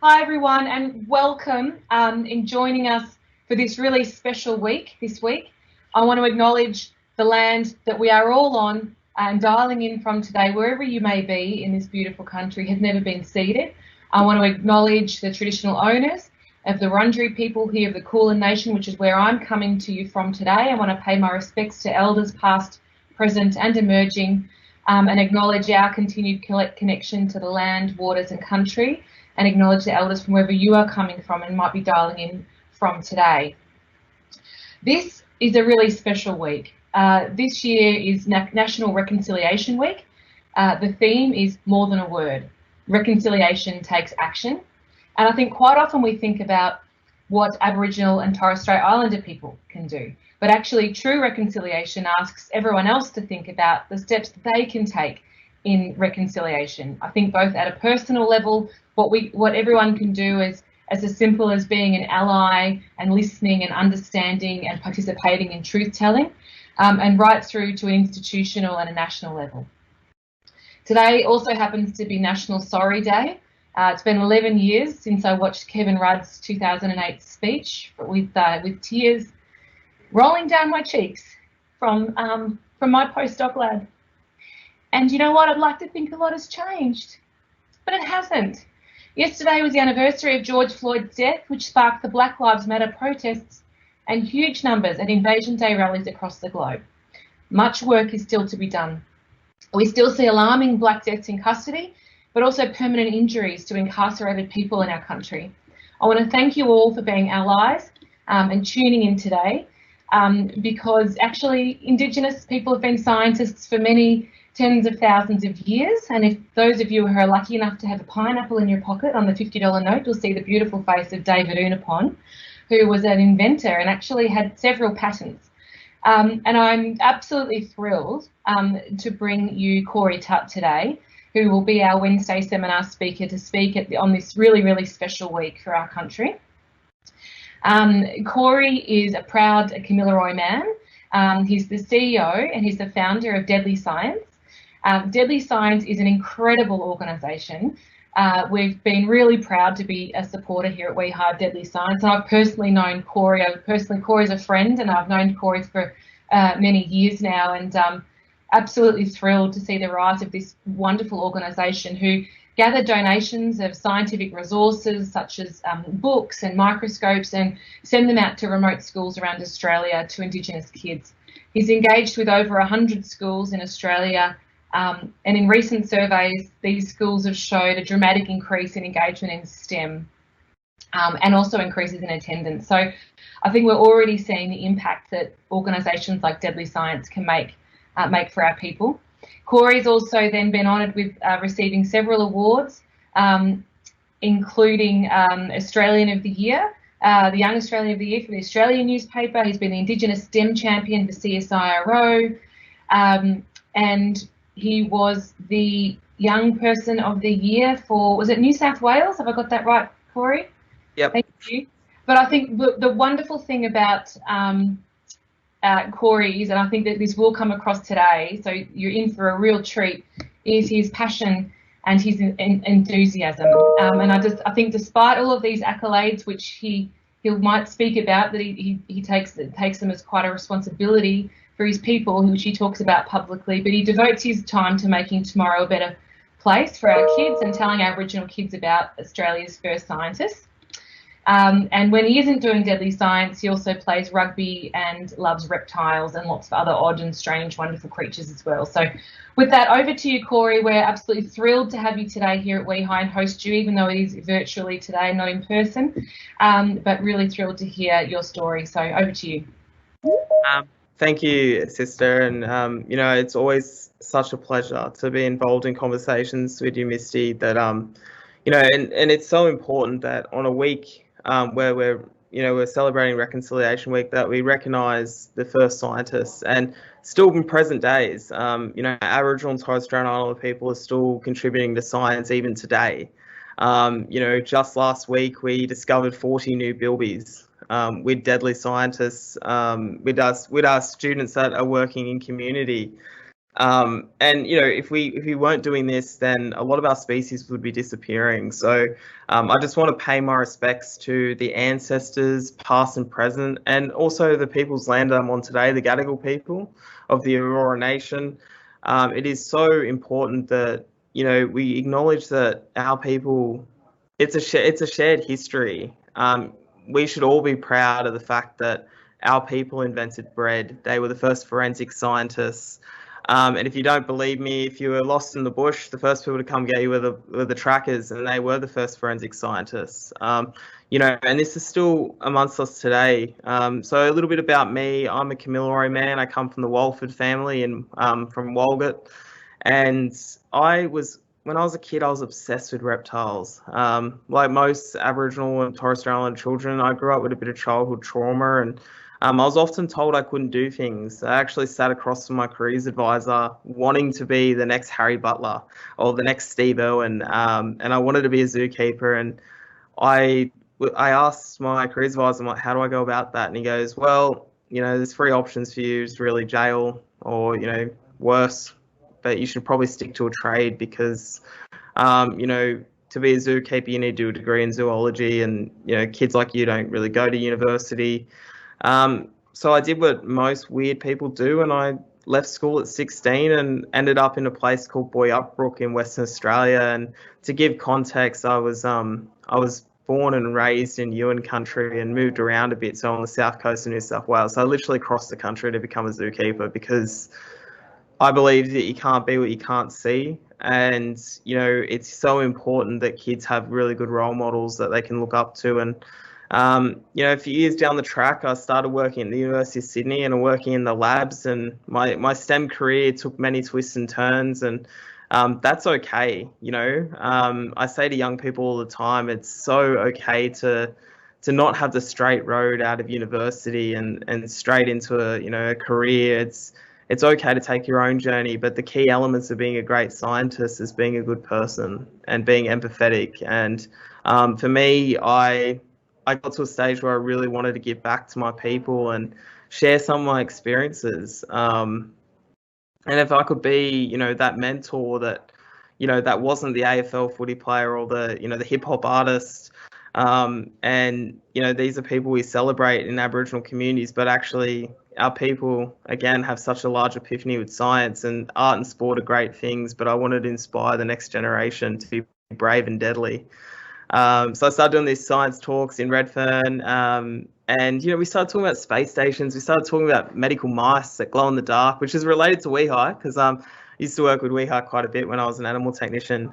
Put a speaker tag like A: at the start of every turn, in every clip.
A: Hi everyone, and welcome in joining us for this really special week this week. I want to acknowledge the land that we are all on and dialing in from today, wherever you may be in this beautiful country, has never been ceded. I want to acknowledge the traditional owners of the Wurundjeri people here of the Kulin Nation, which is where I'm coming to you from today. I want to pay my respects to elders past, present and emerging, and acknowledge our continued connection to the land, waters and country, and acknowledge the elders from wherever you are coming from and might be dialing in from today. This is a really special week. This year is National Reconciliation Week. The theme is more than a word. Reconciliation takes action. And I think quite often we think about what Aboriginal and Torres Strait Islander people can do. But actually true reconciliation asks everyone else to think about the steps that they can take in reconciliation. I think both at a personal level, what everyone can do is as simple as being an ally and listening and understanding and participating in truth telling, and right through to an institutional and a national level. Today also happens to be National Sorry Day. It's been 11 years since I watched Kevin Rudd's 2008 speech with tears rolling down my cheeks from my postdoc lab. And you know what? I'd like to think a lot has changed, but it hasn't. Yesterday was the anniversary of George Floyd's death, which sparked the Black Lives Matter protests and huge numbers at Invasion Day rallies across the globe. Much work is still to be done. We still see alarming black deaths in custody, but also permanent injuries to incarcerated people in our country. I want to thank you all for being allies and tuning in today, because actually Indigenous people have been scientists for many tens of thousands of years, and if those of you who are lucky enough to have a pineapple in your pocket on the $50 note, you'll see the beautiful face of David Unapon, who was an inventor and actually had several patents. And I'm absolutely thrilled to bring you Corey Tutt today, who will be our Wednesday seminar speaker to speak on this really, really special week for our country. Corey is a proud Kamilaroi man. He's the CEO and he's the founder of Deadly Science. Deadly Science is an incredible organisation. We've been really proud to be a supporter here at WeHive Deadly Science. And I've personally known Corey. Corey's a friend, and I've known Corey for many years now, and absolutely thrilled to see the rise of this wonderful organisation who gather donations of scientific resources such as books and microscopes and send them out to remote schools around Australia to Indigenous kids. He's engaged with over 100 schools in Australia, and in recent surveys, these schools have showed a dramatic increase in engagement in STEM and also increases in attendance. So I think we're already seeing the impact that organisations like Deadly Science can make for our people. Corey's also then been honoured with receiving several awards, including Australian of the Year, the Young Australian of the Year for the Australian newspaper. He's been the Indigenous STEM champion for CSIRO, and he was the Young Person of the Year for, was it New South Wales? Have I got that right, Corey?
B: Yep.
A: Thank you. But I think the wonderful thing about Corey is, and I think that this will come across today, so you're in for a real treat, is his passion and his enthusiasm. And I think despite all of these accolades, which he might speak about, that he takes them as quite a responsibility for his people, which he talks about publicly, but he devotes his time to making tomorrow a better place for our kids and telling Aboriginal kids about Australia's first scientists. And when he isn't doing Deadly Science, he also plays rugby and loves reptiles and lots of other odd and strange, wonderful creatures as well. So with that, over to you, Corey. We're absolutely thrilled to have you today here at WeHi and host you, even though it is virtually today, not in person, but really thrilled to hear your story. So over to you.
B: Thank you, sister. And, it's always such a pleasure to be involved in conversations with you, Misty, that, and it's so important that on a week where we're celebrating Reconciliation Week, that we recognise the first scientists, and still in present days, Aboriginal and Torres Strait Islander people are still contributing to science even today. Just last week we discovered 40 new bilbies with Deadly Scientists, with our students that are working in community. And if we weren't doing this, then a lot of our species would be disappearing. So I just want to pay my respects to the ancestors, past and present, and also the people's land that I'm on today, the Gadigal people of the Aurora Nation. It is so important that we acknowledge that our people. It's a shared history. We should all be proud of the fact that our people invented bread. They were the first forensic scientists. And if you don't believe me, if you were lost in the bush, the first people to come get you were the trackers, and they were the first forensic scientists. And this is still amongst us today. So a little bit about me. I'm a Kamilaroi man. I come from the Walford family and from Walgett. And when I was a kid, I was obsessed with reptiles. Like most Aboriginal and Torres Strait Islander children, I grew up with a bit of childhood trauma, and I was often told I couldn't do things. I actually sat across from my careers advisor wanting to be the next Harry Butler or the next Steve Irwin, and I wanted to be a zookeeper. And I asked my careers advisor, I'm like, how do I go about that? And he goes, well, there's three options for you. It's really jail or, worse, but you should probably stick to a trade because, to be a zookeeper, you need to do a degree in zoology, and, kids like you don't really go to university. So I did what most weird people do, and I left school at 16 and ended up in a place called Boyuppbrook in Western Australia. And to give context, I was born and raised in Yuin country and moved around a bit, so on the south coast of New South Wales. So I literally crossed the country to become a zookeeper because I believe that you can't be what you can't see. And, it's so important that kids have really good role models that they can look up to. And, a few years down the track, I started working at the University of Sydney and working in the labs. And my STEM career took many twists and turns. And that's okay. I say to young people all the time, it's so okay to not have the straight road out of university and straight into a career. It's okay to take your own journey, but the key elements of being a great scientist is being a good person and being empathetic. And for me, I got to a stage where I really wanted to give back to my people and share some of my experiences. And if I could be, that mentor that wasn't the AFL footy player or the hip hop artist. And, these are people we celebrate in Aboriginal communities, but actually our people, again, have such a large epiphany with science, and art and sport are great things, but I wanted to inspire the next generation to be brave and deadly. So I started doing these science talks in Redfern, and we started talking about space stations. We started talking about medical mice that glow in the dark, which is related to Wehi, because I used to work with Wehi quite a bit when I was an animal technician.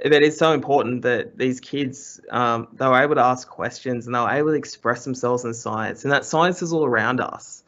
B: But it's so important that these kids, they were able to ask questions and they were able to express themselves in science, and that science is all around us.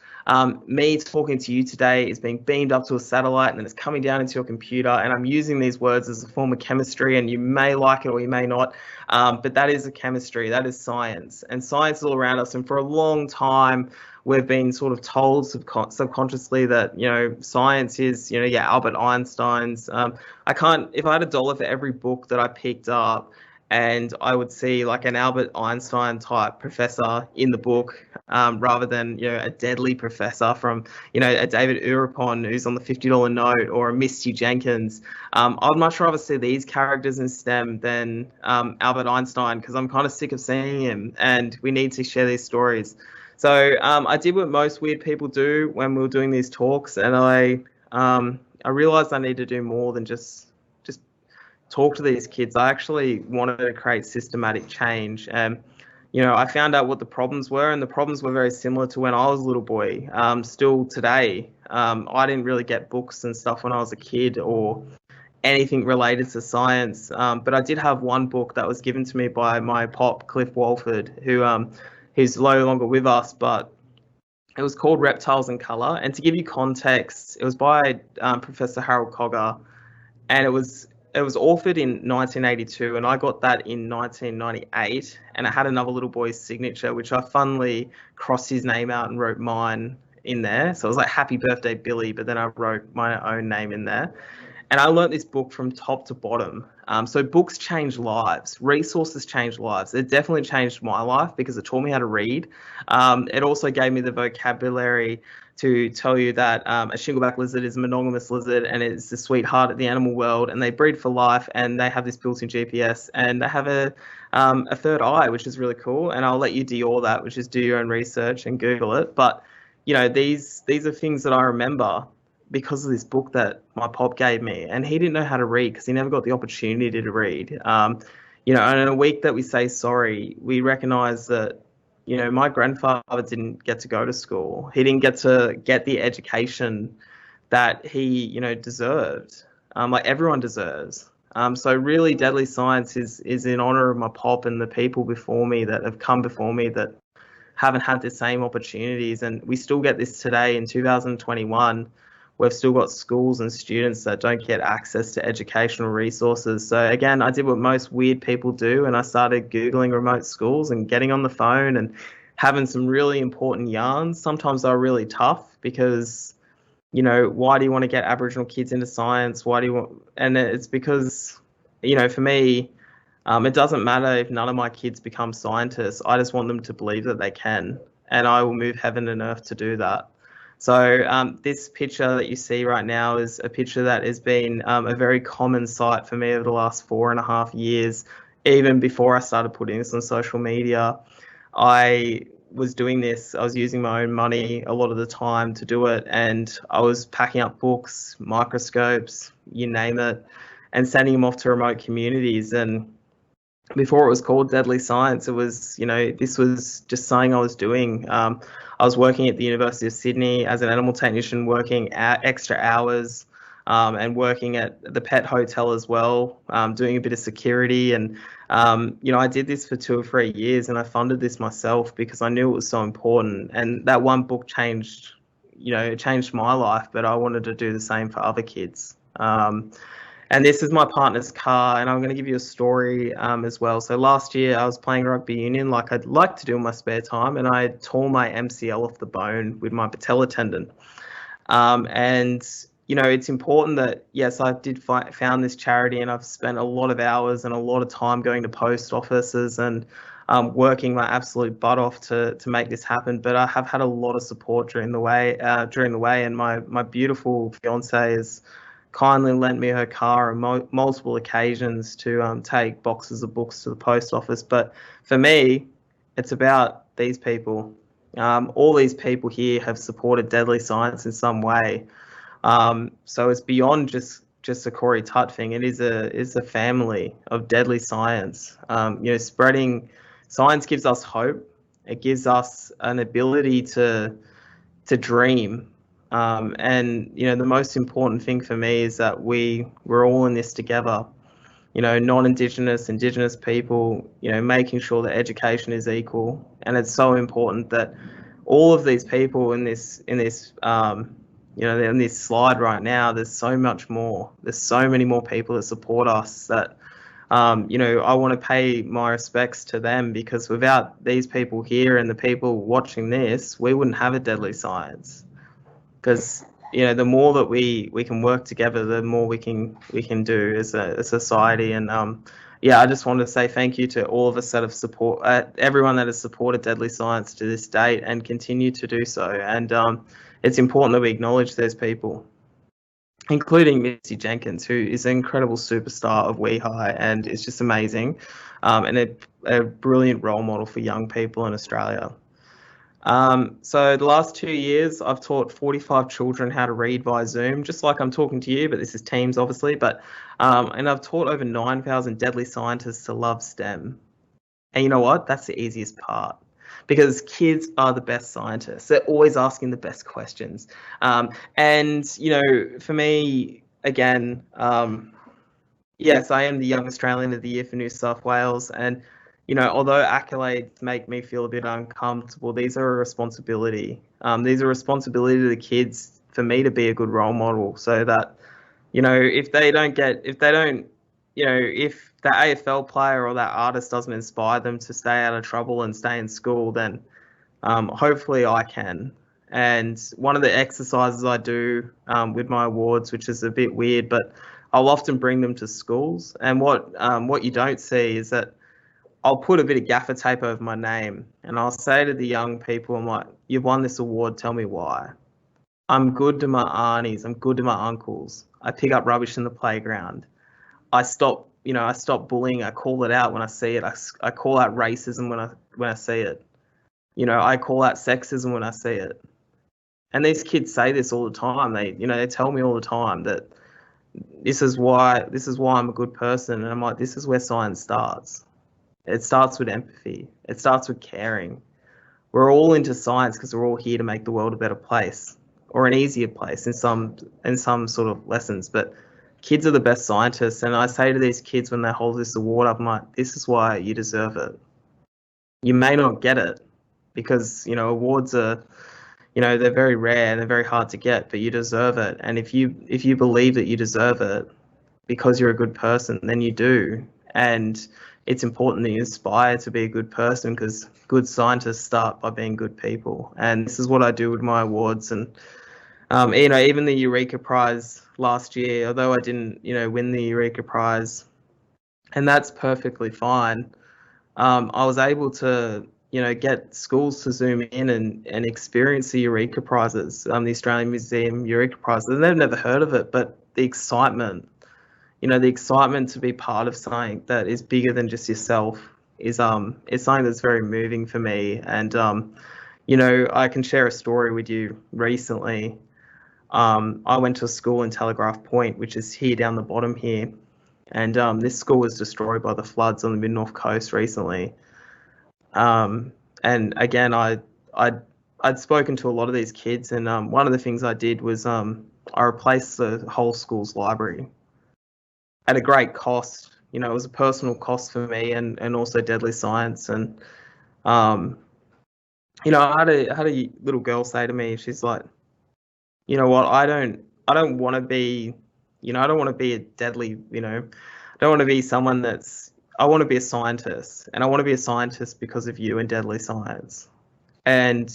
B: Me talking to you today is being beamed up to a satellite and then it's coming down into your computer, and I'm using these words as a form of chemistry, and you may like it or you may not, but that is a chemistry, that is science, and science is all around us. And for a long time, we've been sort of told subconsciously that, science is, Albert Einstein's. If I had $1 for every book that I picked up, and I would see like an Albert Einstein type professor in the book, rather than, a deadly professor from, a David Urapon who's on the $50 note, or a Misty Jenkins. I'd much rather see these characters in STEM than Albert Einstein, because I'm kind of sick of seeing him, and we need to share these stories. So I did what most weird people do when we were doing these talks, and I realized I need to do more than just talk to these kids. I actually wanted to create systematic change. And, I found out what the problems were, and the problems were very similar to when I was a little boy. Still today, I didn't really get books and stuff when I was a kid or anything related to science. But I did have one book that was given to me by my pop, Cliff Walford, who's no longer with us, but it was called Reptiles in Colour. And to give you context, it was by Professor Harold Cogger, and it was authored in 1982, and I got that in 1998, and it had another little boy's signature, which I funnily crossed his name out and wrote mine in there. So it was like Happy Birthday Billy, but then I wrote my own name in there. And I learnt this book from top to bottom. So books change lives. Resources change lives. It definitely changed my life because it taught me how to read. It also gave me the vocabulary to tell you that a shingleback lizard is a monogamous lizard and it's the sweetheart of the animal world, and they breed for life, and they have this built-in GPS, and they have a third eye, which is really cool. And I'll let you do all that, which is do your own research and Google it. But these are things that I remember because of this book that my pop gave me, and he didn't know how to read because he never got the opportunity to read. And in a week that we say sorry, we recognise that my grandfather didn't get to go to school. He didn't get to get the education that he deserved, like everyone deserves. So really, Deadly Science is in honor of my pop and the people before me that have come before me that haven't had the same opportunities, and we still get this today in 2021. We've still got schools and students that don't get access to educational resources. So again, I did what most weird people do, and I started Googling remote schools and getting on the phone and having some really important yarns. Sometimes they're really tough because, why do you want to get Aboriginal kids into science? Why do you want? And it's because, for me, it doesn't matter if none of my kids become scientists. I just want them to believe that they can, and I will move heaven and earth to do that. So this picture that you see right now is a picture that has been a very common sight for me over the last 4.5 years. Even before I started putting this on social media, I was doing this. I was using my own money a lot of the time to do it, and I was packing up books, microscopes, you name it, and sending them off to remote communities. And before it was called Deadly Science, it was, this was just something I was doing. I was working at the University of Sydney as an animal technician, working extra hours and working at the pet hotel as well, doing a bit of security. And, I did this for 2 or 3 years, and I funded this myself because I knew it was so important. And that one book changed, it changed my life, but I wanted to do the same for other kids. And this is my partner's car, and I'm going to give you a story as well. So last year I was playing rugby union like I'd like to do in my spare time, and I tore my MCL off the bone with my patella tendon. And, it's important that, yes, I did found this charity, and I've spent a lot of hours and a lot of time going to post offices and working my absolute butt off to make this happen. But I have had a lot of support during the way, and my beautiful fiance is kindly lent me her car on multiple occasions to take boxes of books to the post office. But for me, it's about these people. All these people here have supported Deadly Science in some way. So it's beyond just a Corey Tutt thing. It is a family of Deadly Science. Spreading science gives us hope. It gives us an ability to dream. And the most important thing for me is that we're all in this together. Non-Indigenous, Indigenous people. Making sure that education is equal, and it's so important that all of these people in this in this slide right now. There's so much more. There's so many more people that support us that. I want to pay my respects to them, because without these people here and the people watching this, we wouldn't have a Deadly Science. Because the more that we can work together, the more we can do as a society. And I just wanted to say thank you to all of us that have everyone that has supported Deadly Science to this date and continue to do so. And it's important that we acknowledge those people, including Missy Jenkins, who is an incredible superstar of WeHi and is just amazing, and a brilliant role model for young people in Australia. So the last 2 years, I've taught 45 children how to read via Zoom, just like I'm talking to you, but this is Teams, obviously. And I've taught over 9,000 Deadly Scientists to love STEM. And you know what? That's the easiest part, because kids are the best scientists. They're always asking the best questions. And for me, again, yes, I am the Young Australian of the Year for New South Wales, and although accolades make me feel a bit uncomfortable, these are a responsibility. These are a responsibility to the kids for me to be a good role model, so that, if the AFL player or that artist doesn't inspire them to stay out of trouble and stay in school, then hopefully I can. And one of the exercises I do with my awards, which is a bit weird, but I'll often bring them to schools. And what you don't see is that I'll put a bit of gaffer tape over my name, and I'll say to the young people, I'm like, you've won this award, tell me why. I'm good to my aunties. I'm good to my uncles. I pick up rubbish in the playground. I stop bullying. I call it out when I see it. I call out racism when I see it. I call out sexism when I see it. And these kids say this all the time. They tell me all the time that this is why I'm a good person. And I'm like, this is where science starts. It starts with empathy. It starts with caring. We're all into science because we're all here to make the world a better place, or an easier place in some sort of lessons. But kids are the best scientists, and I say to these kids when they hold this award up, I'm like, this is why you deserve it. You may not get it because awards are, they're very rare and they're very hard to get, but you deserve it. And if you believe that you deserve it because you're a good person, then you do. And it's important that you aspire to be a good person, because good scientists start by being good people. And this is what I do with my awards. And even the Eureka Prize last year, although I didn't win the Eureka Prize, and that's perfectly fine, I was able to get schools to zoom in and experience the Eureka Prizes, the Australian Museum Eureka Prizes. And they've never heard of it, but the excitement to be part of something that is bigger than just yourself is something that's very moving for me. And I can share a story with you. Recently, I went to a school in Telegraph Point, which is here down the bottom here, and this school was destroyed by the floods on the mid-north coast recently. And again, I'd spoken to a lot of these kids, and one of the things I did was I replaced the whole school's library at a great cost. It was a personal cost for me, and also Deadly Science. And I had a little girl say to me, she's like, you know what, I don't want to be, I don't want to be a deadly, I don't want to be someone I want to be a scientist, and I want to be a scientist because of you and Deadly Science. And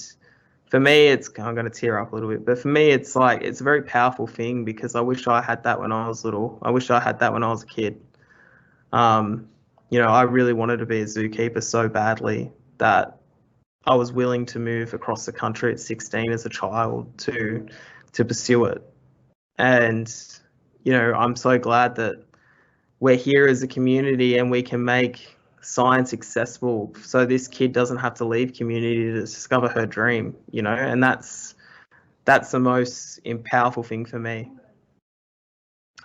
B: for me, I'm going to tear up a little bit, but for me, it's a very powerful thing, because I wish I had that when I was little. I wish I had that when I was a kid. I really wanted to be a zookeeper so badly that I was willing to move across the country at 16 as a child to pursue it. And, I'm so glad that we're here as a community and we can make science accessible so this kid doesn't have to leave community to discover her dream, and that's the most powerful thing for me.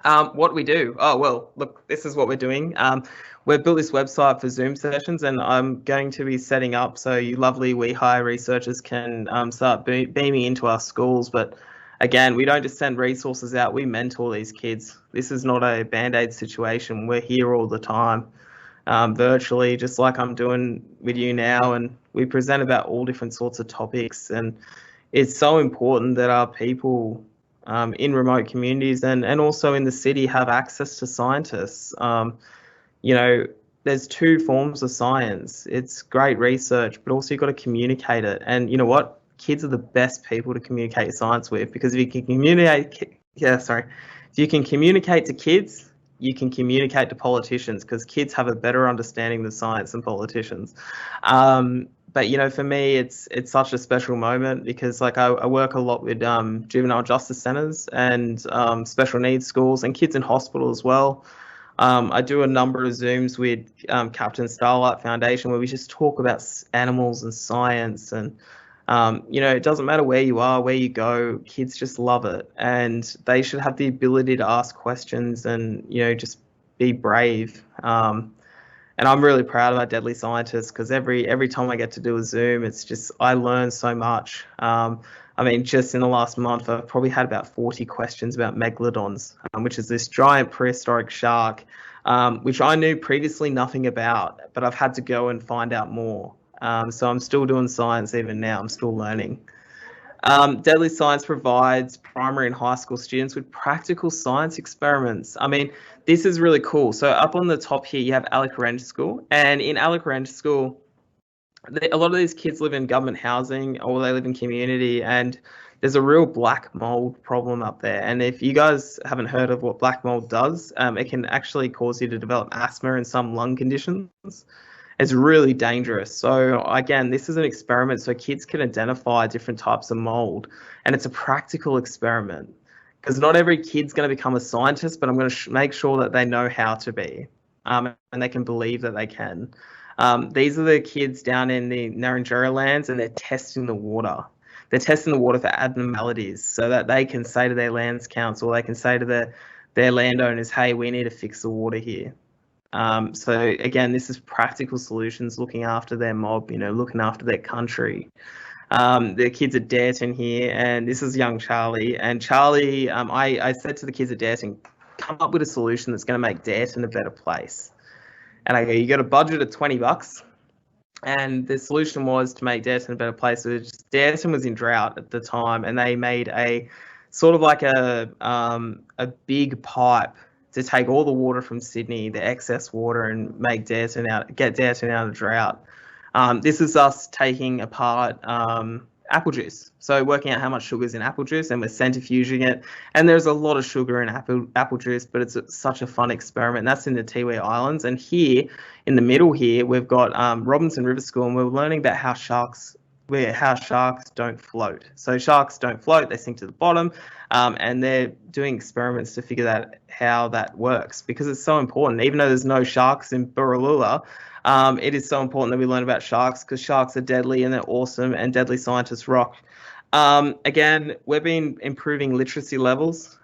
B: What do we do? Oh, well, look, this is what we're doing. We've built this website for Zoom sessions, and I'm going to be setting up so you lovely WeHire researchers can start beaming into our schools. But again, we don't just send resources out, we mentor these kids. This is not a Band-Aid situation. We're here all the time, virtually, just like I'm doing with you now, and we present about all different sorts of topics. And it's so important that our people in remote communities and also in the city have access to scientists. There's two forms of science. It's great research, but also you've got to communicate it. And you know what? Kids are the best people to communicate science with, because if you can communicate to kids, you can communicate to politicians, because kids have a better understanding of science than politicians. But for me, it's such a special moment, because I work a lot with juvenile justice centres and special needs schools and kids in hospital as well. I do a number of Zooms with Captain Starlight Foundation, where we just talk about animals and science. And it doesn't matter where you are, where you go, kids just love it, and they should have the ability to ask questions and just be brave. And I'm really proud of our Deadly Scientists, because every time I get to do a Zoom, it's just, I learn so much. Just in the last month, I've probably had about 40 questions about megalodons, which is this giant prehistoric shark, which I knew previously nothing about, but I've had to go and find out more. So I'm still doing science even now. I'm still learning. Deadly Science provides primary and high school students with practical science experiments. This is really cool. So up on the top here, you have Alec Range School. And in Alec Range School, a lot of these kids live in government housing, or they live in community, and there's a real black mold problem up there. And if you guys haven't heard of what black mold does, it can actually cause you to develop asthma and some lung conditions. It's really dangerous. So again, this is an experiment so kids can identify different types of mold, and it's a practical experiment because not every kid's going to become a scientist, but I'm going to make sure that they know how to be, and they can believe that they can. These are the kids down in the Narrandjeri lands, and they're testing the water. They're testing the water for abnormalities so that they can say to their lands council, they can say to their landowners, hey, we need to fix the water here. So again, this is practical solutions, looking after their mob, looking after their country. The kids at Dareton here, and this is young Charlie. And Charlie, I said to the kids at Dareton, come up with a solution that's going to make Dareton a better place. And I go, you got a budget of $20. And the solution was to make Dareton a better place. Dareton was in drought at the time, and they made a sort of like a big pipe to take all the water from Sydney, the excess water, and get Dareton out of drought. This is us taking apart apple juice. So working out how much sugar is in apple juice, and we're centrifuging it. And there's a lot of sugar in apple juice, but it's such a fun experiment. That's in the Tiwi Islands. And here in the middle here, we've got Robinson River School, and we're learning about how sharks don't float. So sharks don't float, they sink to the bottom, and they're doing experiments to figure out how that works, because it's so important. Even though there's no sharks in Burralula, it is so important that we learn about sharks, because sharks are deadly and they're awesome, and deadly scientists rock. Again, we've been improving literacy levels.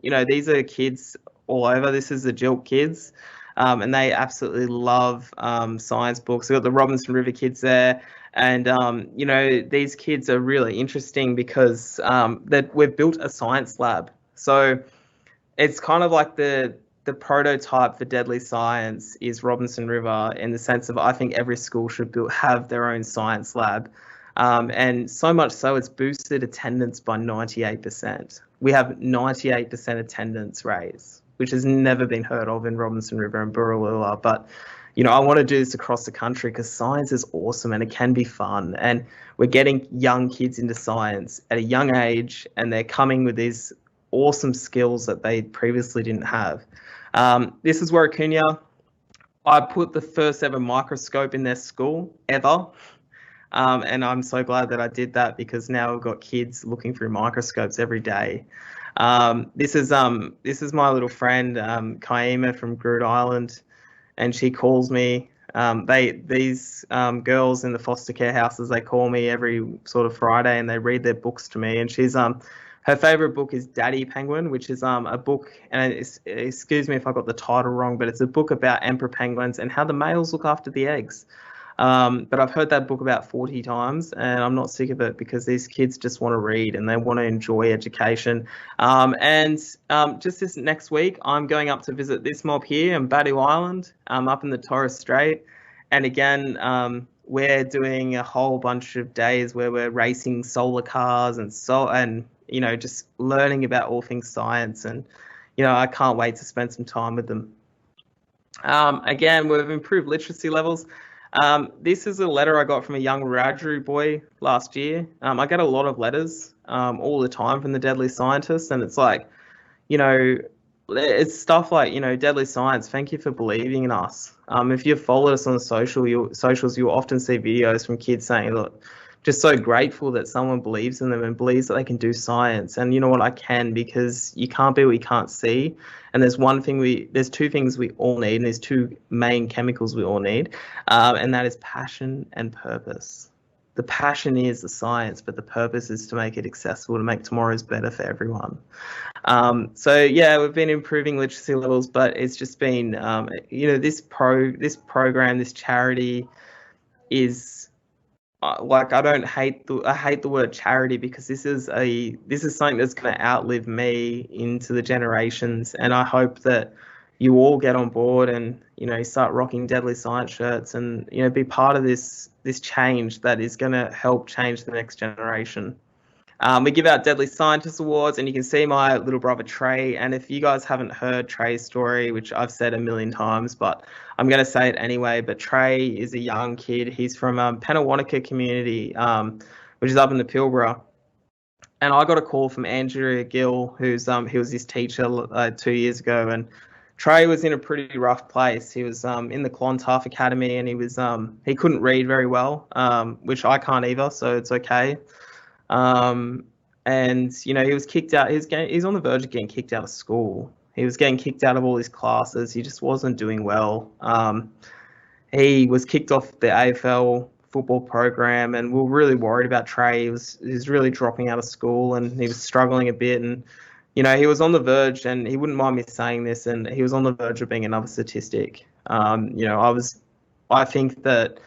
B: These are kids all over. This is the Jilt kids, and they absolutely love science books. We've got the Robinson River kids there. And, these kids are really interesting because that we've built a science lab. So it's kind of like the prototype for deadly science is Robinson River, in the sense of I think every school should have their own science lab. And so much so it's boosted attendance by 98%. We have 98% attendance raise, which has never been heard of in Robinson River and Burralula. But I want to do this across the country because science is awesome and it can be fun. And we're getting young kids into science at a young age, and they're coming with these awesome skills that they previously didn't have. This is Warracunya. I put the first ever microscope in their school ever. And I'm so glad that I did that, because now we've got kids looking through microscopes every day. This is my little friend, Kaima from Groot Island. And she calls me. These girls in the foster care houses, they call me every sort of Friday, and they read their books to me. And she's her favorite book is Daddy Penguin, which is a book, and excuse me if I got the title wrong, but it's a book about emperor penguins and how the males look after the eggs. But I've heard that book about 40 times, and I'm not sick of it, because these kids just want to read and they want to enjoy education. Just this next week, I'm going up to visit this mob here in Badu Island, up in the Torres Strait. And again, we're doing a whole bunch of days where we're racing solar cars and just learning about all things science. And, I can't wait to spend some time with them. Again, we've improved literacy levels. This is a letter I got from a young Wiradjuri boy last year. I get a lot of letters all the time from the deadly scientists, and it's like, it's stuff like, deadly science, thank you for believing in us. If you've followed us on socials, you'll often see videos from kids saying, look, just so grateful that someone believes in them and believes that they can do science. And you know what, I can, because you can't be what you can't see. And there's two things we all need, and there's two main chemicals we all need, and that is passion and purpose. The passion is the science, but the purpose is to make it accessible, to make tomorrow's better for everyone. So yeah, we've been improving literacy levels, but it's just been, this program, this charity is, I hate the word charity, because this is something that's going to outlive me into the generations, and I hope that you all get on board and start rocking deadly science shirts, and be part of this change that is going to help change the next generation. We give out Deadly Scientist Awards, and you can see my little brother Trey. And if you guys haven't heard Trey's story, which I've said a million times, but I'm going to say it anyway, but Trey is a young kid. He's from Penawanaka community, which is up in the Pilbara. And I got a call from Andrea Gill, he was his teacher 2 years ago, and Trey was in a pretty rough place. He was in the Clontarf Academy, and he couldn't read very well, which I can't either, so it's okay. Um, and he was kicked out. He's on the verge of getting kicked out of school. He was getting kicked out of all his classes. He just wasn't doing well. He was kicked off the AFL football program, and we were really worried about Trey. He was really dropping out of school, and he was struggling a bit. And he was on the verge, and he wouldn't mind me saying this, and he was on the verge of being another statistic. I think that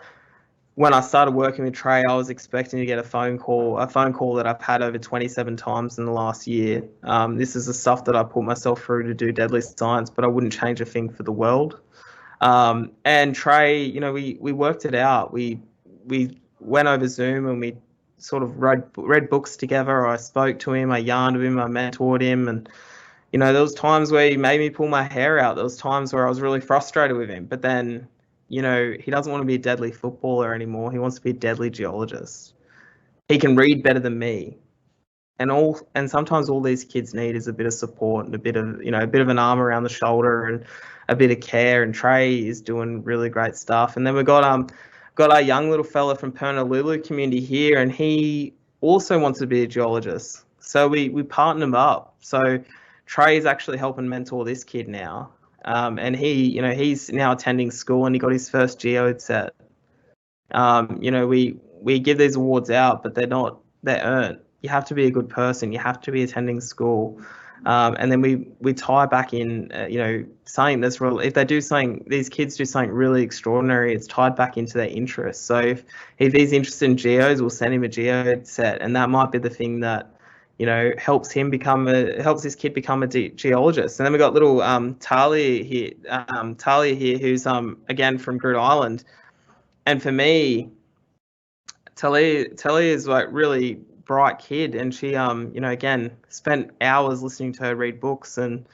B: when I started working with Trey, I was expecting to get a phone call that I've had over 27 times in the last year. This is the stuff that I put myself through to do Deadly Science, but I wouldn't change a thing for the world. And Trey, we worked it out. We went over Zoom, and we sort of read books together. I spoke to him, I yarned with him, I mentored him, and there was times where he made me pull my hair out. There was times where I was really frustrated with him, but then he doesn't want to be a deadly footballer anymore. He wants to be a deadly geologist. He can read better than me. And sometimes all these kids need is a bit of support and a bit of an arm around the shoulder and a bit of care. And Trey is doing really great stuff. And then we got our young little fella from Pernalulu community here, and he also wants to be a geologist. So we partnered him up. So Trey is actually helping mentor this kid now. And he's now attending school, and he got his first geode set. We give these awards out, but they're earned. You have to be a good person. You have to be attending school. And then we tie back in, something that's real. If they do something, these kids do something really extraordinary, it's tied back into their interests. So if he's interested in geodes, we'll send him a geode set, and that might be the thing that helps this kid become a geologist. And then we got little Talia here, who's again from Groote Island, and for me, Talia is like really bright kid, and she again spent hours listening to her read books and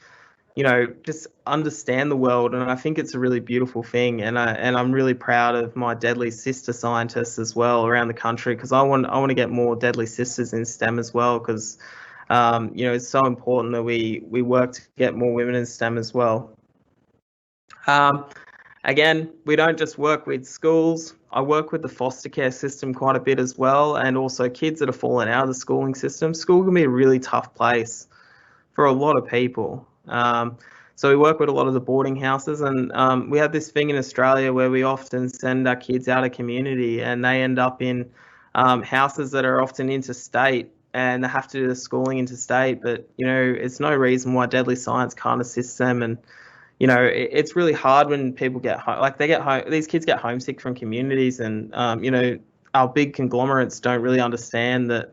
B: just understand the world. And I think it's a really beautiful thing, and I'm really proud of my deadly sister scientists as well around the country, because I want to get more deadly sisters in STEM as well, because it's so important that we work to get more women in STEM as well. Again, we don't just work with schools. I work with the foster care system quite a bit as well, and also kids that have fallen out of the schooling system. School can be a really tough place for a lot of people. So we work with a lot of the boarding houses, and we have this thing in Australia where we often send our kids out of community, and they end up in houses that are often interstate, and they have to do the schooling interstate. But it's no reason why Deadly Science can't assist them. And it's really hard when people get home, these kids get homesick from communities, and our big conglomerates don't really understand that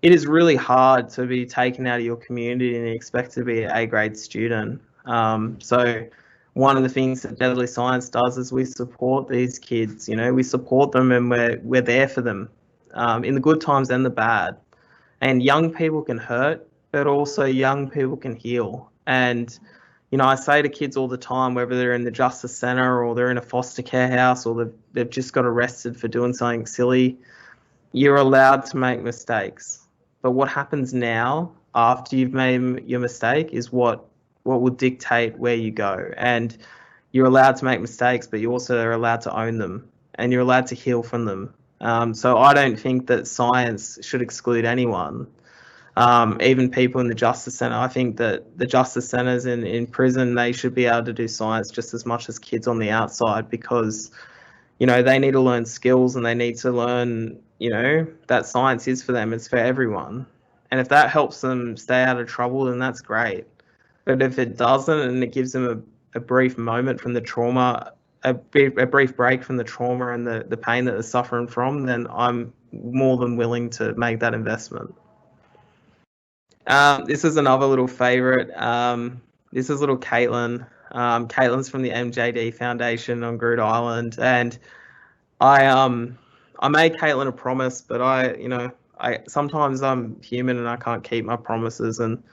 B: it is really hard to be taken out of your community and expect to be an A-grade student. So one of the things that Deadly Science does is we support these kids. We support them, and we're there for them in the good times and the bad. And young people can hurt, but also young people can heal. And I say to kids all the time, whether they're in the Justice Centre or they're in a foster care house or they've just got arrested for doing something silly, you're allowed to make mistakes. But what happens now, after you've made your mistake, is what will dictate where you go. And you're allowed to make mistakes, but you also are allowed to own them, and you're allowed to heal from them. So I don't think that science should exclude anyone. Even people in the Justice Centre. I think that the Justice Centres in prison, they should be able to do science just as much as kids on the outside, because, they need to learn skills, and they need to learn, that science is for them. It's for everyone. And if that helps them stay out of trouble, then that's great. But if it doesn't, and it gives them a brief moment from the trauma, a brief break from the trauma and the pain that they're suffering from, then I'm more than willing to make that investment. This is another little favourite. This is little Caitlyn. Caitlyn's from the MJD Foundation on Groote Island, and I made Caitlyn a promise, but I sometimes I'm human and I can't keep my promises. And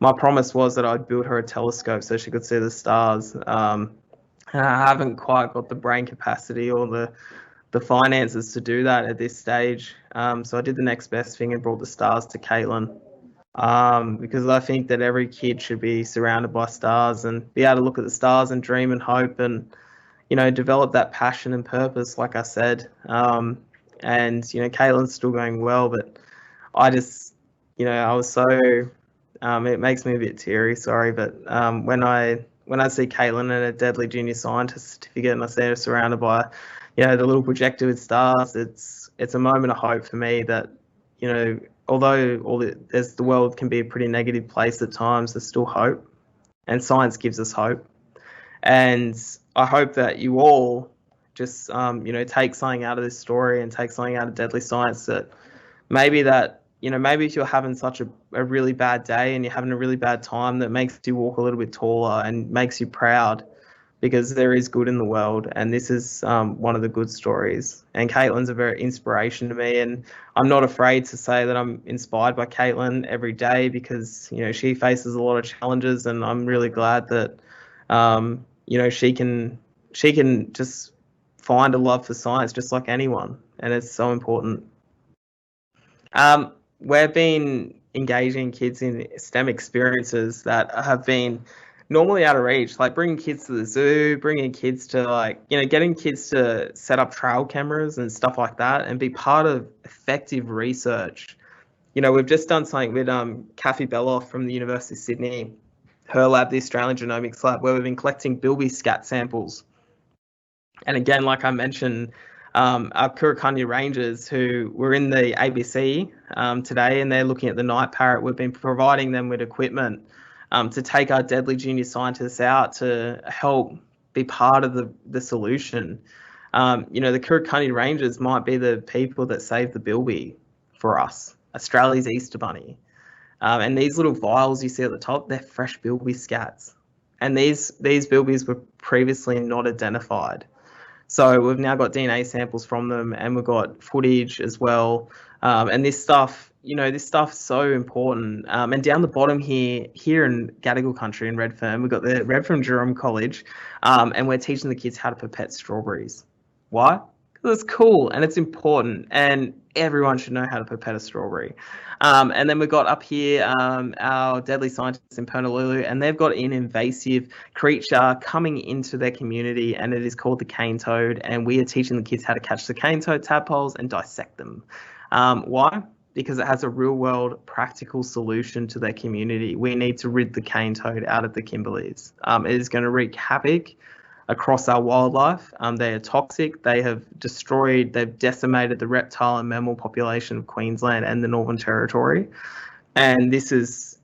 B: my promise was that I'd build her a telescope so she could see the stars. And I haven't quite got the brain capacity or the finances to do that at this stage. So I did the next best thing and brought the stars to Caitlyn. because I think that every kid should be surrounded by stars and be able to look at the stars and dream and hope and, develop that passion and purpose, like I said. And, Caitlyn's still going well, but I just, I was so, it makes me a bit teary, sorry, but when I see Caitlyn and a deadly junior scientist certificate and I see her surrounded by, the little projector with stars, it's a moment of hope for me that, although the world can be a pretty negative place at times, there's still hope, and science gives us hope. And I hope that you all just, take something out of this story and take something out of deadly science maybe if you're having such a really bad day and you're having a really bad time, that makes you walk a little bit taller and makes you proud, because there is good in the world, and this is one of the good stories. And Caitlyn's a very inspiration to me, and I'm not afraid to say that I'm inspired by Caitlyn every day, because she faces a lot of challenges, and I'm really glad that she can just find a love for science just like anyone, and it's so important. We've been engaging kids in STEM experiences that have been normally out of reach, like bringing kids to the zoo, bringing kids to getting kids to set up trail cameras and stuff like that and be part of effective research. We've just done something with Kathy Beloff from the University of Sydney, her lab, the Australian Genomics Lab, where we've been collecting bilby scat samples. And again, like I mentioned, our Kurukanya Rangers who were in the ABC today, and they're looking at the night parrot. We've been providing them with equipment to take our deadly junior scientists out to help be part of the solution. The Kurukanya Rangers might be the people that save the bilby for us, Australia's Easter bunny. And these little vials you see at the top, they're fresh bilby scats. And these bilbies were previously not identified. So we've now got DNA samples from them, and we've got footage as well. And this stuff's so important. And down the bottom here in Gadigal country in Redfern, we've got the Redfern Jerome College, and we're teaching the kids how to pipette strawberries. Why? Because it's cool and it's important, and everyone should know how to pipette a strawberry. And then we've got up here our deadly scientists in Pernalulu, and they've got an invasive creature coming into their community, and it is called the cane toad. And we are teaching the kids how to catch the cane toad tadpoles and dissect them. Why? Because it has a real world practical solution to their community. We need to rid the cane toad out of the Kimberleys. It is going to wreak havoc across our wildlife. They are toxic. They've decimated the reptile and mammal population of Queensland and the Northern Territory. And this is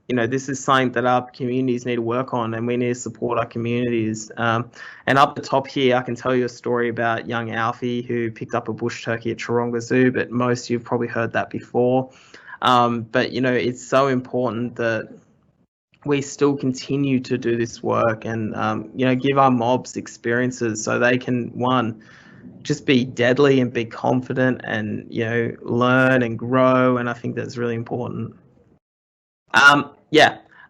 B: something that our communities need to work on, and we need to support our communities. And up the top here, I can tell you a story about young Alfie who picked up a bush turkey at Taronga Zoo, but most of you have probably heard that before. But it's so important that we still continue to do this work and, give our mobs experiences so they can, one, just be deadly and be confident and, learn and grow. And I think that's really important.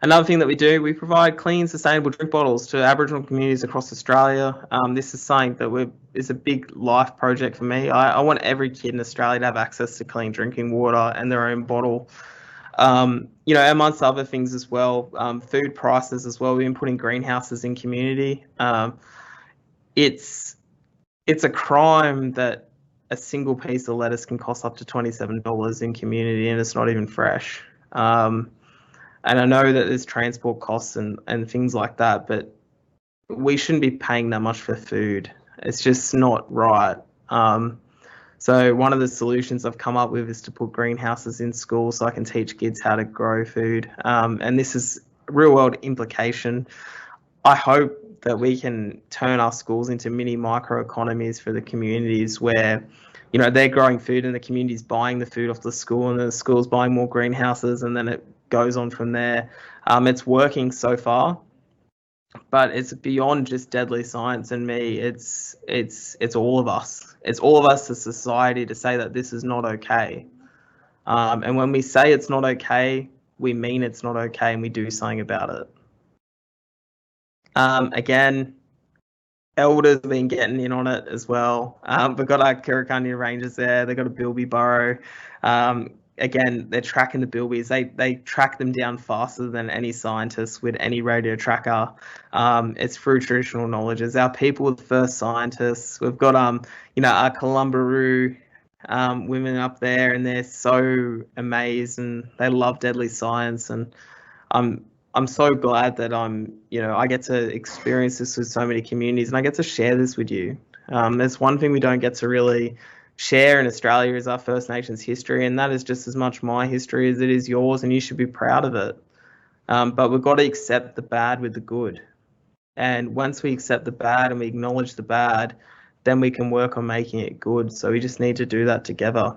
B: Another thing that we do, we provide clean, sustainable drink bottles to Aboriginal communities across Australia. This is something that is a big life project for me. I want every kid in Australia to have access to clean drinking water and their own bottle. Amongst other things as well, food prices as well. We've been putting greenhouses in community. It's a crime that a single piece of lettuce can cost up to $27 in community, and it's not even fresh. And I know that there's transport costs and things like that, but we shouldn't be paying that much for food. It's just not right. So one of the solutions I've come up with is to put greenhouses in schools so I can teach kids how to grow food. And this is real world implication. I hope that we can turn our schools into mini micro economies for the communities where, they're growing food and the community's buying the food off the school, and the school's buying more greenhouses, and then it goes on from there. It's working so far, but it's beyond just deadly science and me. It's all of us. It's all of us as society to say that this is not okay. And when we say it's not okay, we mean it's not okay, and we do something about it. Again, elders have been getting in on it as well. We've got our Kurukanya Rangers there. They've got a bilby burrow. again, they're tracking the bilbies. They track them down faster than any scientist with any radio tracker. It's through traditional knowledge. It's our people with the first scientists. We've got our Columbaroo women up there, and they're so amazed and they love deadly science. And I'm so glad that I get to experience this with so many communities, and I get to share this with you. There's one thing we don't get to really share in Australia is our First Nations history, and that is just as much my history as it is yours, and you should be proud of it. But we've got to accept the bad with the good. And once we accept the bad and we acknowledge the bad, then we can work on making it good. So we just need to do that together.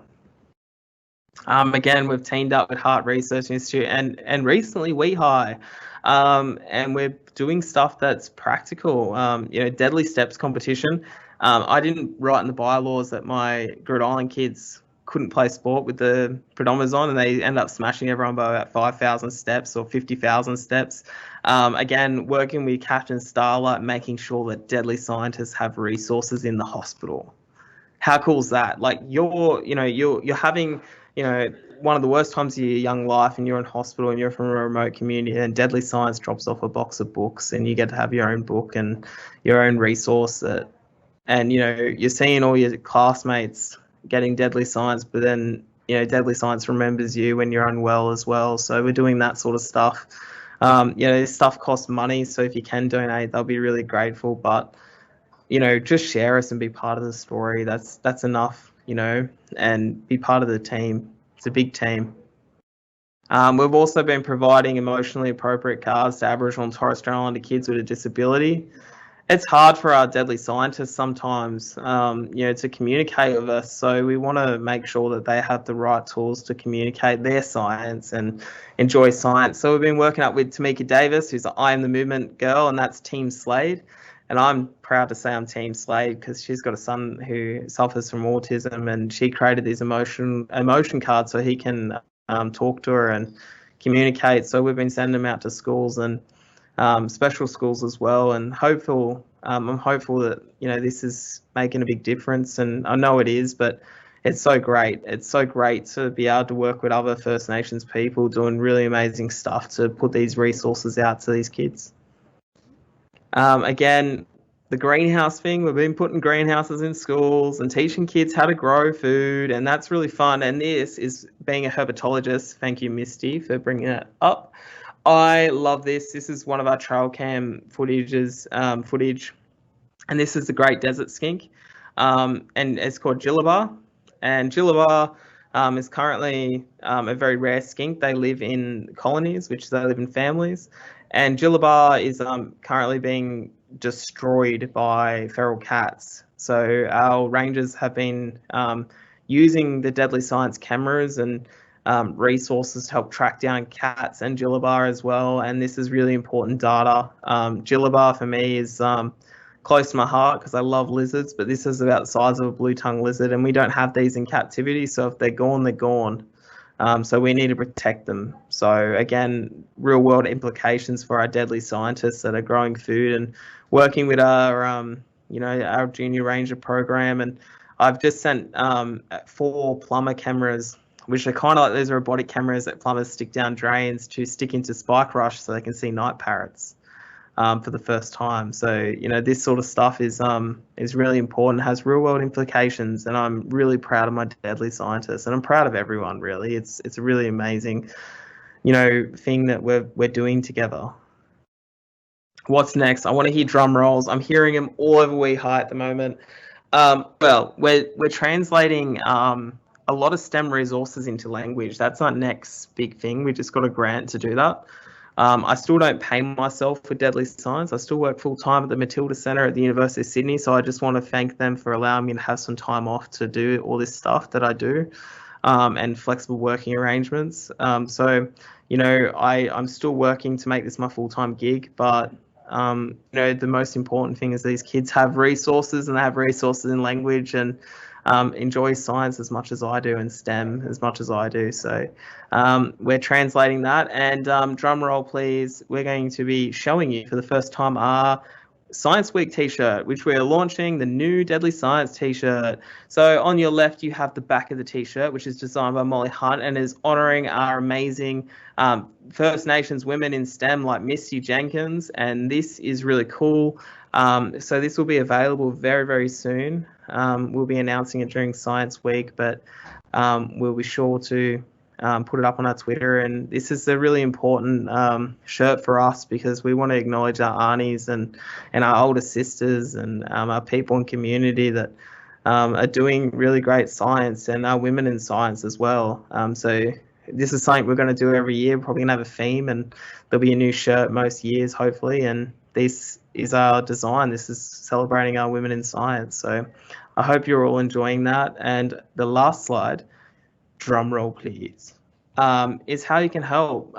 B: Again, we've teamed up with Heart Research Institute and recently WeHi, and we're doing stuff that's practical. Deadly steps competition. I didn't write in the bylaws that my Groote Eylandt kids couldn't play sport with the pedometers on, and they end up smashing everyone by about 5,000 steps or 50,000 steps. Again, working with Captain Starlight, making sure that deadly scientists have resources in the hospital. How cool is that? Like you're having, one of the worst times of your young life, and you're in hospital and you're from a remote community, and Deadly Science drops off a box of books, and you get to have your own book and your own resource and you're seeing all your classmates getting Deadly Science, but then Deadly Science remembers you when you're unwell as well. So we're doing that sort of stuff. This stuff costs money, so if you can donate, they'll be really grateful. But just share us and be part of the story. That's enough, and be part of the team. It's a big team. We've also been providing emotionally appropriate cards to Aboriginal and Torres Strait Islander kids with a disability. It's hard for our deadly scientists sometimes, to communicate with us. So we want to make sure that they have the right tools to communicate their science and enjoy science. So we've been working up with Tamika Davis, who's the I Am the Movement girl, and that's Team Slade. And I'm proud to say I'm Team Slade because she's got a son who suffers from autism, and she created these emotion cards so he can talk to her and communicate. So we've been sending them out to schools and special schools as well, and I'm hopeful that this is making a big difference, and I know it is. But it's so great. It's so great to be able to work with other First Nations people doing really amazing stuff to put these resources out to these kids. Again, the greenhouse thing, we've been putting greenhouses in schools and teaching kids how to grow food, and that's really fun. And this is being a herpetologist. Thank you, Misty, for bringing it up. I love this. This is one of our trail cam footage, and this is the Great Desert Skink, and it's called Jillabar. And Jillabar is currently a very rare skink. They live in colonies, which they live in families, and Jillabar is currently being destroyed by feral cats. So our rangers have been using the Deadly Science cameras and resources to help track down cats and Jillabar as well, and this is really important data. Jillabar for me is close to my heart because I love lizards, but this is about the size of a blue-tongued lizard, and we don't have these in captivity, so if they're gone, they're gone. So we need to protect them. So again, real-world implications for our deadly scientists that are growing food and working with our junior ranger program. And I've just sent 4 plumber cameras, which are kind of like those robotic cameras that plumbers stick down drains to stick into spike rush so they can see night parrots for the first time. So, this sort of stuff is really important, has real world implications, and I'm really proud of my deadly scientists, and I'm proud of everyone, really. It's a really amazing, thing that we're doing together. What's next? I want to hear drum rolls. I'm hearing them all over WeHi at the moment. Well, we're translating a lot of STEM resources into language. That's our next big thing. We just got a grant to do that. I still don't pay myself for Deadly Science. I still work full time at the Matilda Centre at the University of Sydney. So I just want to thank them for allowing me to have some time off to do all this stuff that I do, and flexible working arrangements. So, I'm still working to make this my full-time gig, but the most important thing is these kids have resources, and they have resources in language, and enjoy science as much as I do, and STEM as much as I do. So we're translating that, and drum roll please, we're going to be showing you for the first time our Science Week t-shirt, which we are launching, the new Deadly Science t-shirt. So on your left, you have the back of the t-shirt, which is designed by Molly Hunt and is honouring our amazing First Nations women in STEM like Misty Jenkins. And this is really cool. So this will be available very, very soon. We'll be announcing it during Science Week, but we'll be sure to put it up on our Twitter. And this is a really important shirt for us because we want to acknowledge our aunties and our older sisters and our people in community that are doing really great science, and our women in science as well. So this is something we're going to do every year. We're probably going to have a theme, and there'll be a new shirt most years, hopefully. And this is our design. This is celebrating our women in science. So I hope you're all enjoying that. And the last slide, drum roll please, is how you can help.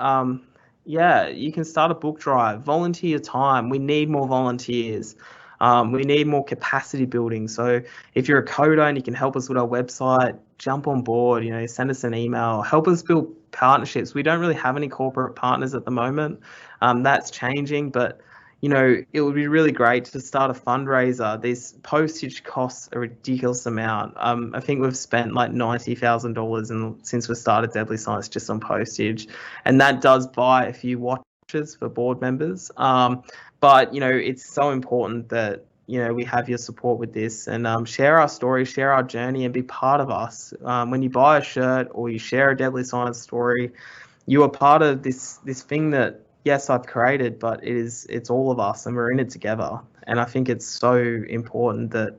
B: Yeah, you can start a book drive, volunteer your time. We need more volunteers. We need more capacity building. So if you're a coder and you can help us with our website, jump on board, send us an email, help us build partnerships. We don't really have any corporate partners at the moment. That's changing, but it would be really great to start a fundraiser. These postage costs a ridiculous amount. I think we've spent like $90,000 since we started Deadly Science just on postage, and that does buy a few watches for board members. But it's so important that we have your support with this, and share our story, share our journey, and be part of us. When you buy a shirt or you share a Deadly Science story, you are part of this thing that, yes, I've created, but it's all of us, and we're in it together. And I think it's so important that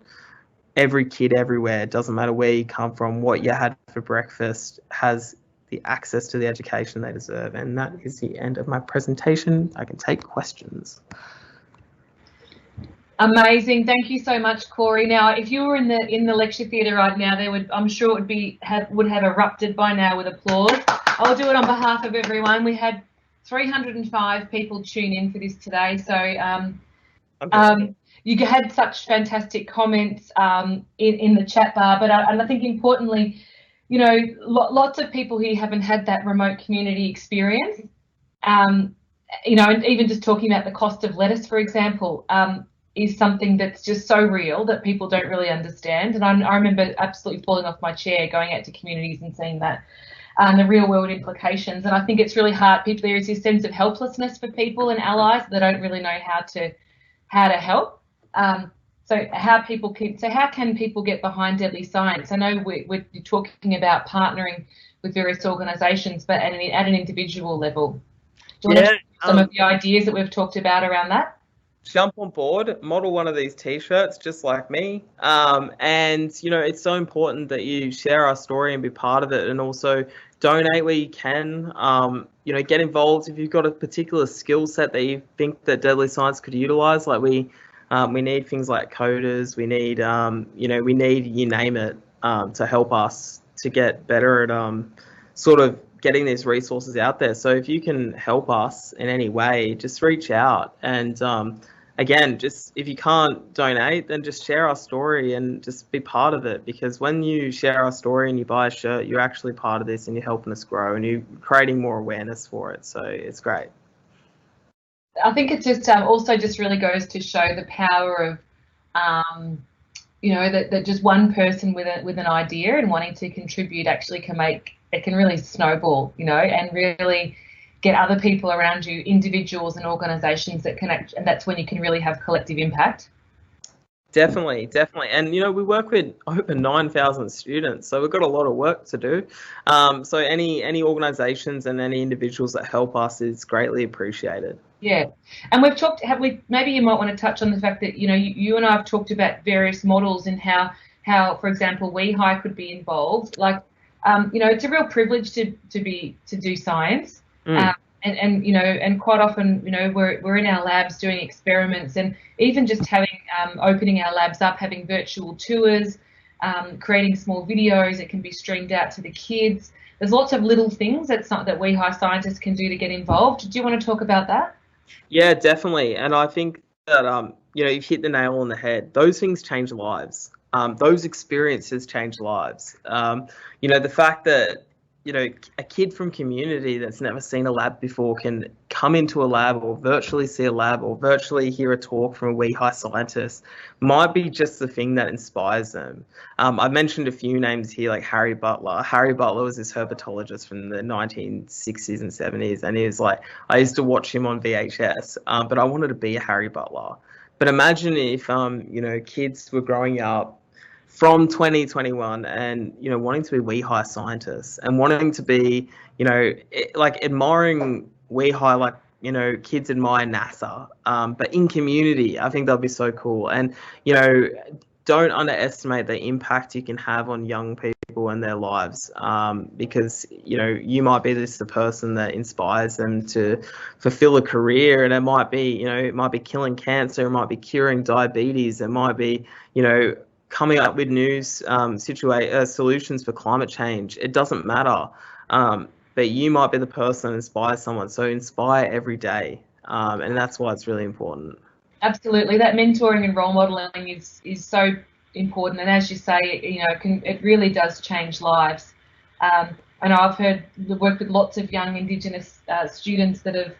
B: every kid everywhere, doesn't matter where you come from, what you had for breakfast, has the access to the education they deserve. And that is the end of my presentation. I can take questions.
A: Amazing. Thank you so much, Corey. Now, if you were in the lecture theatre right now, I'm sure it would have erupted by now with applause. I'll do it on behalf of everyone. We had 305 people tune in for this today. So you had such fantastic comments in the chat bar, and I think importantly, lots of people here haven't had that remote community experience. And even just talking about the cost of lettuce, for example, is something that's just so real that people don't really understand. And I remember absolutely falling off my chair going out to communities and seeing that. The real world implications. And I think it's really hard. There is this sense of helplessness for people and allies that don't really know how to help. So how can people get behind Deadly Science? I know we're talking about partnering with various organisations, but at an individual level. Do you want to share some of the ideas that we've talked about around that?
B: Jump on board, model one of these t-shirts just like me, and it's so important that you share our story and be part of it, and also donate where you can. Get involved if you've got a particular skill set that you think that Deadly Science could utilize. Like we need things like coders, we need we need you name it, to help us to get better at sort of getting these resources out there. So if you can help us in any way, just reach out. And again, just if you can't donate, then just share our story and just be part of it, because when you share our story and you buy a shirt, you're actually part of this and you're helping us grow and you're creating more awareness for it. So it's great.
A: I think it just also just really goes to show the power of that just one person with an idea and wanting to contribute actually can really snowball, and really get other people around you, individuals and organisations that can act, and that's when you can really have collective impact.
B: Definitely. And, we work with over 9,000 students, so we've got a lot of work to do. So any organisations and any individuals that help us is greatly appreciated.
A: Yeah. And maybe you might want to touch on the fact that, you and I have talked about various models and how, for example, WeHi could be involved. Like, it's a real privilege to do science. And quite often, we're in our labs doing experiments, and even just opening our labs up, having virtual tours, creating small videos that can be streamed out to the kids. There's lots of little things that WeHi scientists can do to get involved. Do you want to talk about that?
B: Yeah, definitely. And I think that, you've hit the nail on the head. Those things change lives. Those experiences change lives. The fact that, a kid from community that's never seen a lab before can come into a lab or virtually see a lab or virtually hear a talk from a wee high scientist might be just the thing that inspires them. I've mentioned a few names here, like Harry Butler. Harry Butler was this herpetologist from the 1960s and 70s, and he was like, I used to watch him on VHS, but I wanted to be a Harry Butler. But imagine if, kids were growing up from 2021 and, wanting to be wee high scientists and wanting to be, like admiring wee high, like, kids admire NASA, but in community, I think that'll be so cool. And, don't underestimate the impact you can have on young people and their lives, because, you might be the person that inspires them to fulfill a career, and it might be killing cancer, it might be curing diabetes, it might be, coming up with new solutions for climate change. It doesn't matter. But you might be the person that inspires someone. So inspire every day. And that's why it's really important.
A: Absolutely. That mentoring and role modeling is so important. And as you say, it really does change lives. I know I've worked with lots of young Indigenous students that have,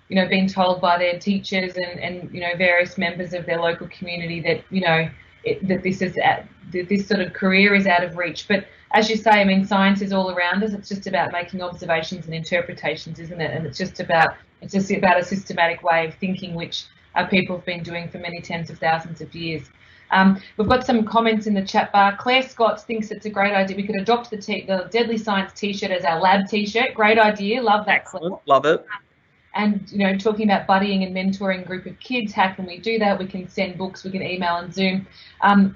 A: been told by their teachers and various members of their local community that, that this sort of career is out of reach. But as you say, science is all around us. It's just about making observations and interpretations, isn't it? And it's just about a systematic way of thinking, which people have been doing for many tens of thousands of years. We've got some comments in the chat bar. Claire Scott thinks it's a great idea. We could adopt the Deadly Science T-shirt as our lab T-shirt. Great idea. Love that, Claire.
B: Love it.
A: And, talking about buddying and mentoring a group of kids, how can we do that? We can send books, we can email and Zoom.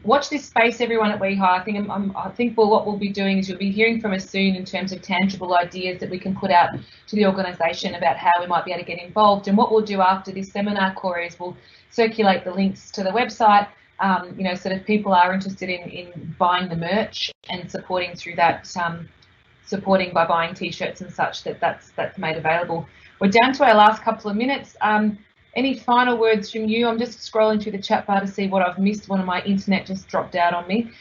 A: Watch this space, everyone at WeHi. I think what we'll be doing is you'll be hearing from us soon in terms of tangible ideas that we can put out to the organisation about how we might be able to get involved. And what we'll do after this seminar, Corey, is we'll circulate the links to the website, so that if people are interested in buying the merch and supporting through that, supporting by buying T-shirts and such, that's made available. We're down to our last couple of minutes. Any final words from you? I'm just scrolling through the chat bar to see what I've missed. One of my internet just dropped out on me.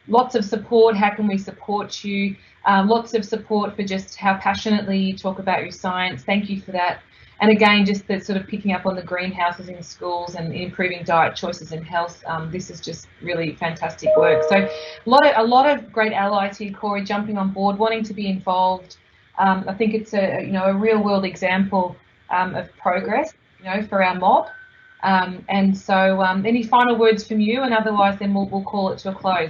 A: Lots of support. How can we support you? Lots of support for just how passionately you talk about your science. Thank you for that. And again, just the sort of picking up on the greenhouses in schools and improving diet choices and health. This is just really fantastic work. So a lot of great allies here, Corey, jumping on board, wanting to be involved. I think it's a real world example of progress, for our mob. And so any final words from you, and otherwise then we'll call it to a close.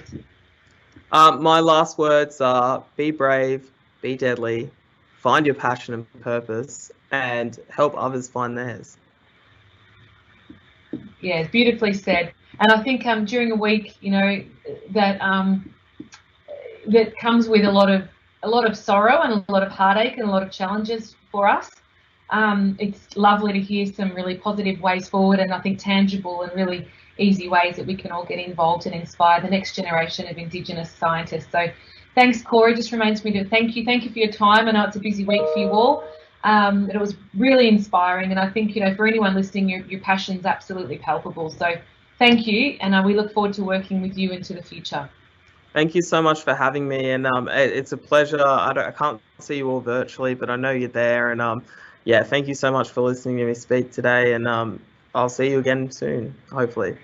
B: My last words are: be brave, be deadly, find your passion and purpose, and help others find theirs.
A: Yeah, beautifully said. And I think during a week, that comes with a lot of sorrow and a lot of heartache and a lot of challenges for us. It's lovely to hear some really positive ways forward, and I think tangible and really easy ways that we can all get involved and inspire the next generation of Indigenous scientists. So thanks, Corey. Just remains me to thank you. Thank you for your time. I know it's a busy week for you all. It was really inspiring, and I think, for anyone listening, your passion's absolutely palpable. So thank you, and we look forward to working with you into the future.
B: Thank you so much for having me, and it's a pleasure. I can't see you all virtually, but I know you're there, and thank you so much for listening to me speak today, and I'll see you again soon, hopefully.